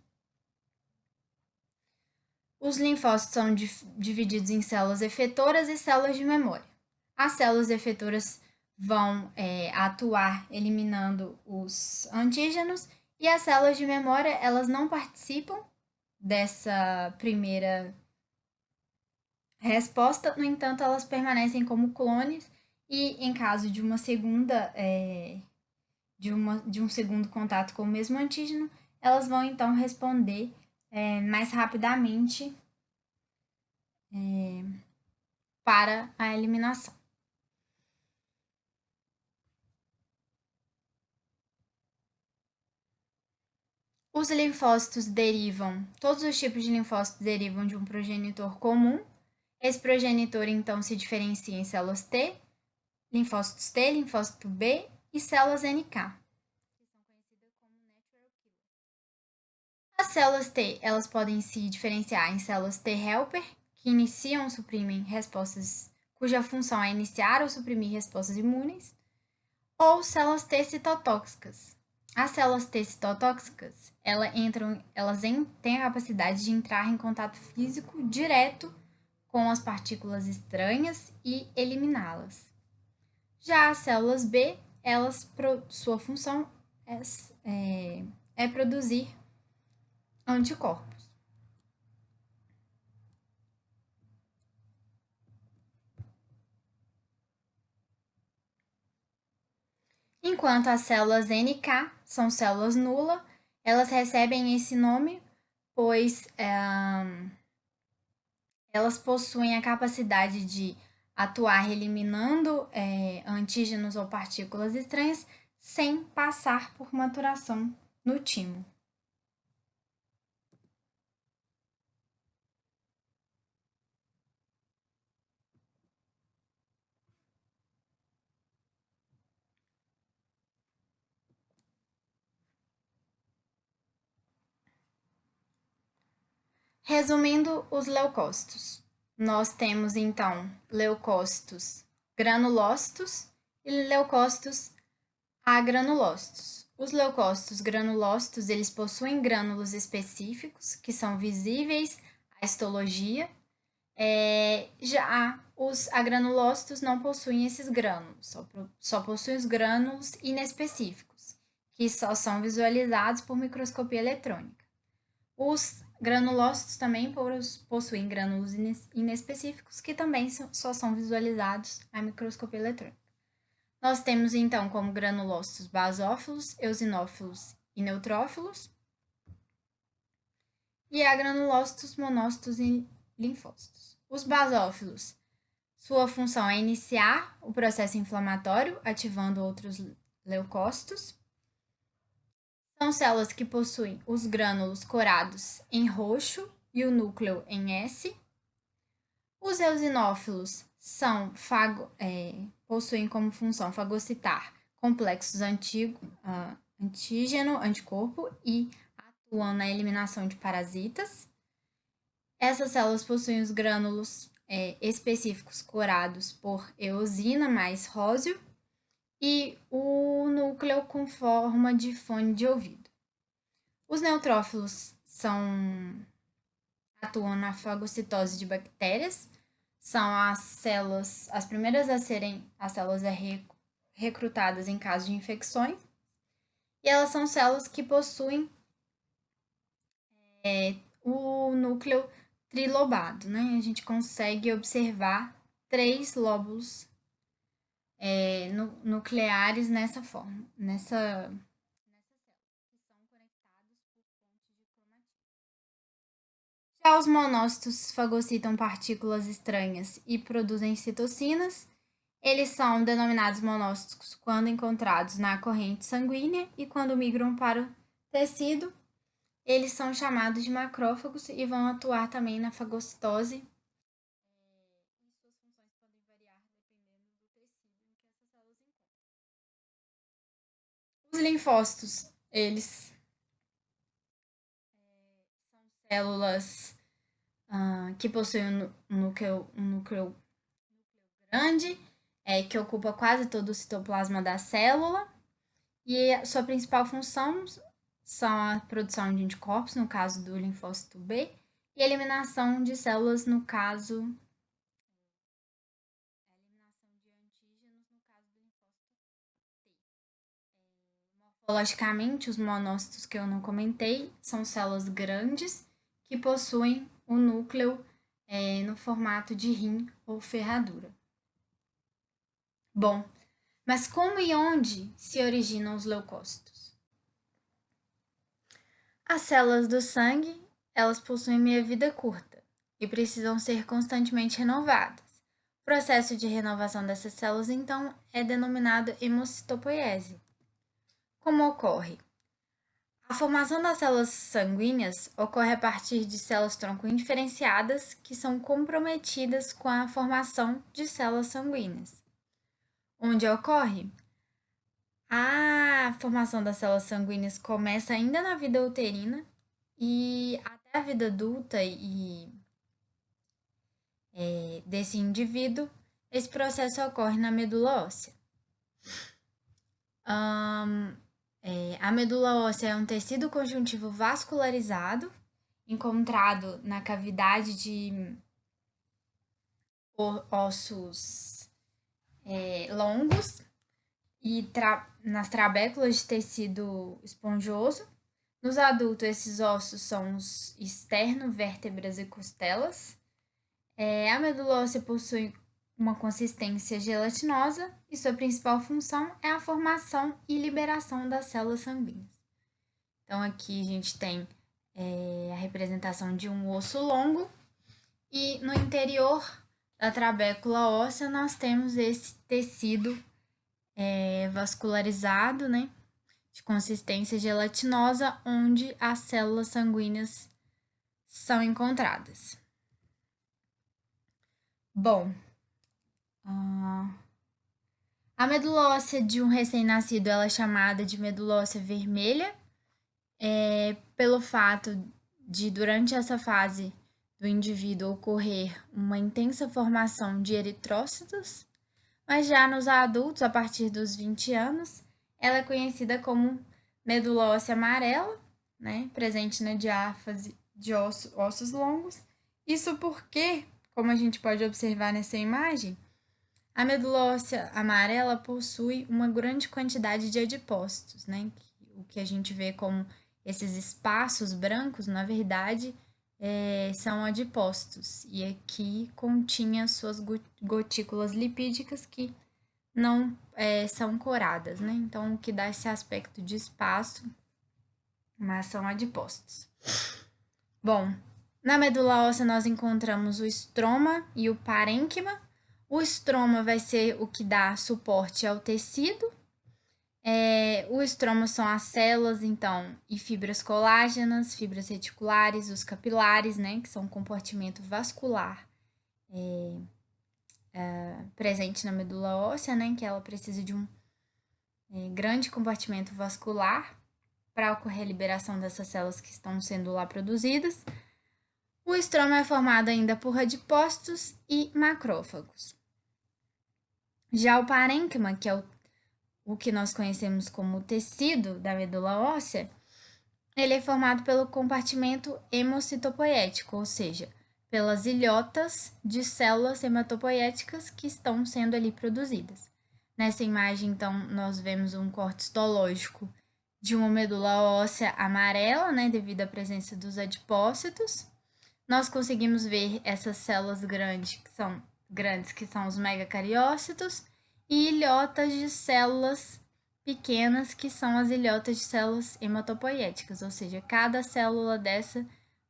Os linfócitos são divididos em células efetoras e células de memória. As células efetoras vão atuar eliminando os antígenos e as células de memória, elas não participam dessa primeira resposta, no entanto, elas permanecem como clones e em caso de uma segunda de um segundo contato com o mesmo antígeno, elas vão então responder mais rapidamente para a eliminação. Os linfócitos todos os tipos de linfócitos derivam de um progenitor comum. Esse progenitor, então, se diferencia em células T, linfócito B e células NK. As células T, elas podem se diferenciar em células T helper, que iniciam ou suprimem respostas, cuja função é iniciar ou suprimir respostas imunes, ou células T citotóxicas. As células T citotóxicas, elas têm a capacidade de entrar em contato físico direto com as partículas estranhas e eliminá-las. Já as células B, sua função é produzir anticorpos. Enquanto as células NK são células nulas, elas recebem esse nome pois elas possuem a capacidade de atuar eliminando antígenos ou partículas estranhas sem passar por maturação no timo. Resumindo os leucócitos, nós temos então leucócitos granulócitos e leucócitos agranulócitos. Os leucócitos granulócitos, eles possuem grânulos específicos que são visíveis à histologia Já os agranulócitos não possuem esses grânulos, só possuem os grânulos inespecíficos, que só são visualizados por microscopia eletrônica. Os granulócitos também possuem grânulos inespecíficos, que também só são visualizados à microscopia eletrônica. Nós temos então como granulócitos basófilos, eosinófilos e neutrófilos, e há granulócitos, monócitos e linfócitos. Os basófilos, sua função é iniciar o processo inflamatório, ativando outros leucócitos. São células que possuem os grânulos corados em roxo e o núcleo em S. Os eosinófilos possuem como função fagocitar complexos antígeno-anticorpo e atuam na eliminação de parasitas. Essas células possuem os grânulos específicos corados por eosina mais róseo e o núcleo com forma de fone de ouvido. Os neutrófilos atuam na fagocitose de bactérias, são as primeiras a serem as células recrutadas em caso de infecções, e elas são células que possuem o núcleo trilobado, né? A gente consegue observar 3 lóbulos nucleares nessa forma, nessa célula, que são conectados por pontes de cromatina. Já os monócitos fagocitam partículas estranhas e produzem citocinas. Eles são denominados monócitos quando encontrados na corrente sanguínea e quando migram para o tecido, eles são chamados de macrófagos e vão atuar também na fagocitose. E suas funções podem variar dependendo do tecido em que essas células encontram. Os linfócitos, eles são células que possuem um núcleo grande, que ocupa quase todo o citoplasma da célula, e a sua principal função são a produção de anticorpos, no caso do linfócito B, e a eliminação de células, no caso, a eliminação de antígenos, no caso do linfócito T. Morfologicamente, os monócitos que eu não comentei são células grandes que possuem o núcleo no formato de rim ou ferradura. Bom, mas como e onde se originam os leucócitos? As células do sangue, elas possuem meia-vida curta e precisam ser constantemente renovadas. O processo de renovação dessas células, então, é denominado hemocitopoiese. Como ocorre? A formação das células sanguíneas ocorre a partir de células-tronco indiferenciadas que são comprometidas com a formação de células sanguíneas. Onde ocorre? A formação das células sanguíneas começa ainda na vida uterina e até a vida adulta desse indivíduo, esse processo ocorre na medula óssea. A medula óssea é um tecido conjuntivo vascularizado encontrado na cavidade de ossos longos e nas trabéculas de tecido esponjoso. Nos adultos, esses ossos são os externovértebras e costelas. A medula óssea possui uma consistência gelatinosa e sua principal função é a formação e liberação das células sanguíneas. Então, aqui a gente tem a representação de um osso longo e no interior da trabécula óssea nós temos esse tecido vascularizado, né, de consistência gelatinosa, onde as células sanguíneas são encontradas. Bom, a medula óssea de um recém-nascido ela é chamada de medula óssea vermelha, pelo fato de, durante essa fase do indivíduo, ocorrer uma intensa formação de eritrócitos, mas já nos adultos, a partir dos 20 anos, ela é conhecida como medula óssea amarela, né, presente na diáfase de ossos longos. Isso porque, como a gente pode observar nessa imagem, a medula óssea amarela possui uma grande quantidade de adipócitos, né? O que a gente vê como esses espaços brancos, na verdade, são adipócitos. E aqui continha suas gotículas lipídicas que não são coradas, né? Então, o que dá esse aspecto de espaço, mas são adipócitos. Bom, na medula óssea nós encontramos o estroma e o parênquima. O estroma vai ser o que dá suporte ao tecido. O estroma são as células, então, e fibras colágenas, fibras reticulares, os capilares, né, que são um compartimento vascular presente na medula óssea, né, que ela precisa de um grande compartimento vascular para ocorrer a liberação dessas células que estão sendo lá produzidas. O estroma é formado ainda por adipócitos e macrófagos. Já o parênquima, que é o que nós conhecemos como tecido da medula óssea, ele é formado pelo compartimento hemocitopoético, ou seja, pelas ilhotas de células hematopoéticas que estão sendo ali produzidas. Nessa imagem, então, nós vemos um corte histológico de uma medula óssea amarela, né, devido à presença dos adipócitos. Nós conseguimos ver essas células grandes, que são os megacariócitos, e ilhotas de células pequenas, que são as ilhotas de células hematopoéticas, ou seja, cada célula dessa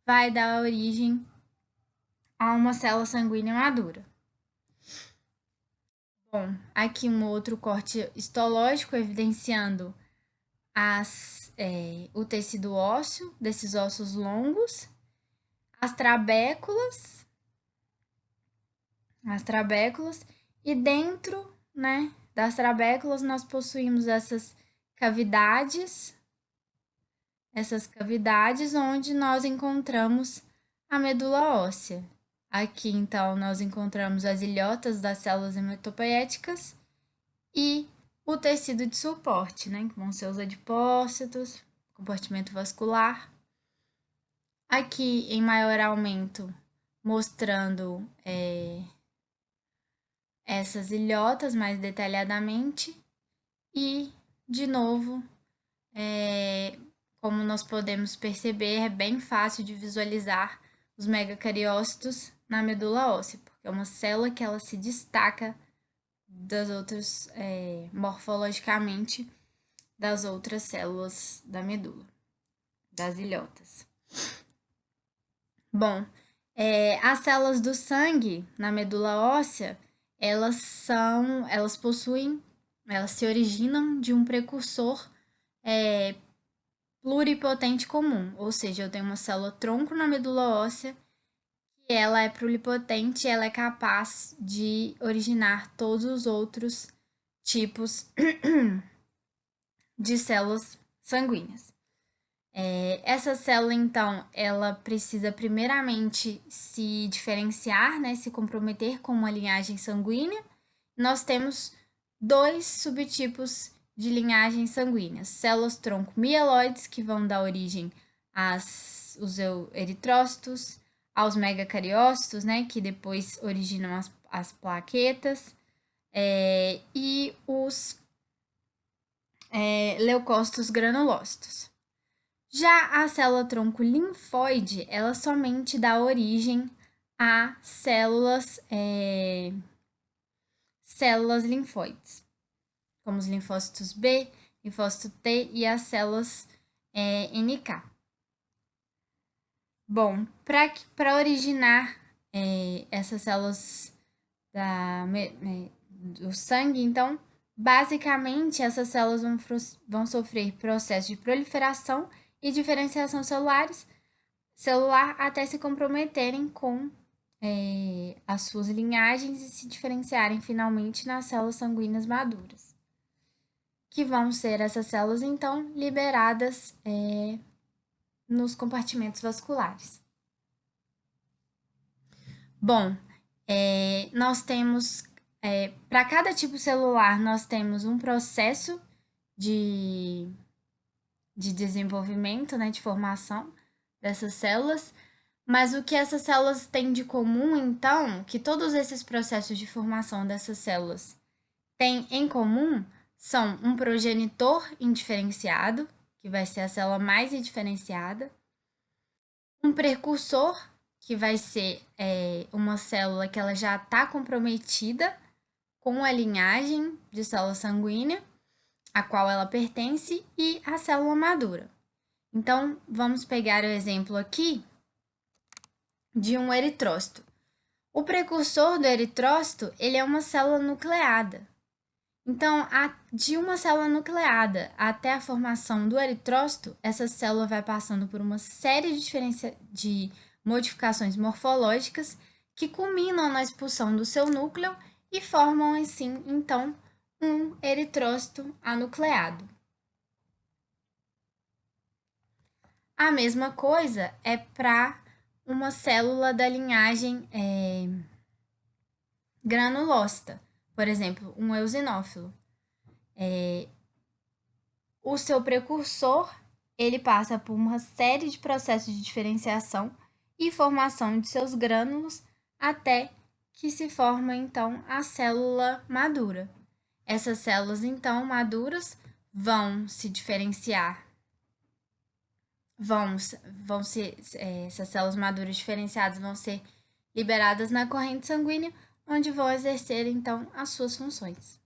vai dar origem a uma célula sanguínea madura. Bom, aqui um outro corte histológico evidenciando o tecido ósseo, desses ossos longos, as trabéculas, e dentro, né, das trabéculas nós possuímos essas cavidades onde nós encontramos a medula óssea. Aqui, então, nós encontramos as ilhotas das células hematopoéticas e o tecido de suporte, né, que vão ser os adipócitos, compartimento vascular. Aqui, em maior aumento, mostrando essas ilhotas mais detalhadamente e, de novo, como nós podemos perceber, é bem fácil de visualizar os megacariócitos na medula óssea, porque é uma célula que ela se destaca das outras, morfologicamente, das outras células da medula, das ilhotas. Bom, as células do sangue na medula óssea, elas se originam de um precursor pluripotente comum, ou seja, eu tenho uma célula tronco na medula óssea que ela é pluripotente e ela é capaz de originar todos os outros tipos de células sanguíneas. Essa célula, então, ela precisa primeiramente se diferenciar, né, se comprometer com uma linhagem sanguínea. Nós temos dois subtipos de linhagem sanguínea: células tronco mieloides, que vão dar origem aos eritrócitos, aos megacariócitos, né, que depois originam as plaquetas, e os leucócitos granulócitos. Já a célula tronco linfóide, ela somente dá origem a células linfóides, como os linfócitos B, linfócito T e as células NK. Bom, para originar essas células do sangue, então, basicamente, essas células vão sofrer processo de proliferação e diferenciação celular até se comprometerem com as suas linhagens e se diferenciarem finalmente nas células sanguíneas maduras, que vão ser essas células, então, liberadas nos compartimentos vasculares. Bom, nós temos, para cada tipo celular, nós temos um processo de desenvolvimento, né, de formação dessas células. Mas o que essas células têm de comum, então, que todos esses processos de formação dessas células têm em comum, são um progenitor indiferenciado, que vai ser a célula mais indiferenciada, um precursor, que vai ser uma célula que ela já está comprometida com a linhagem de célula sanguínea, a qual ela pertence, e a célula madura. Então, vamos pegar o exemplo aqui de um eritrócito. O precursor do eritrócito, ele é uma célula nucleada. Então, de uma célula nucleada até a formação do eritrócito, essa célula vai passando por uma série de modificações morfológicas que culminam na expulsão do seu núcleo e formam, assim, então, um eritrócito anucleado. A mesma coisa é para uma célula da linhagem granulócita, por exemplo, um eosinófilo. O seu precursor, ele passa por uma série de processos de diferenciação e formação de seus grânulos até que se forma, então, a célula madura. Essas células, então, maduras vão se diferenciar, essas células maduras diferenciadas vão ser liberadas na corrente sanguínea, onde vão exercer, então, as suas funções.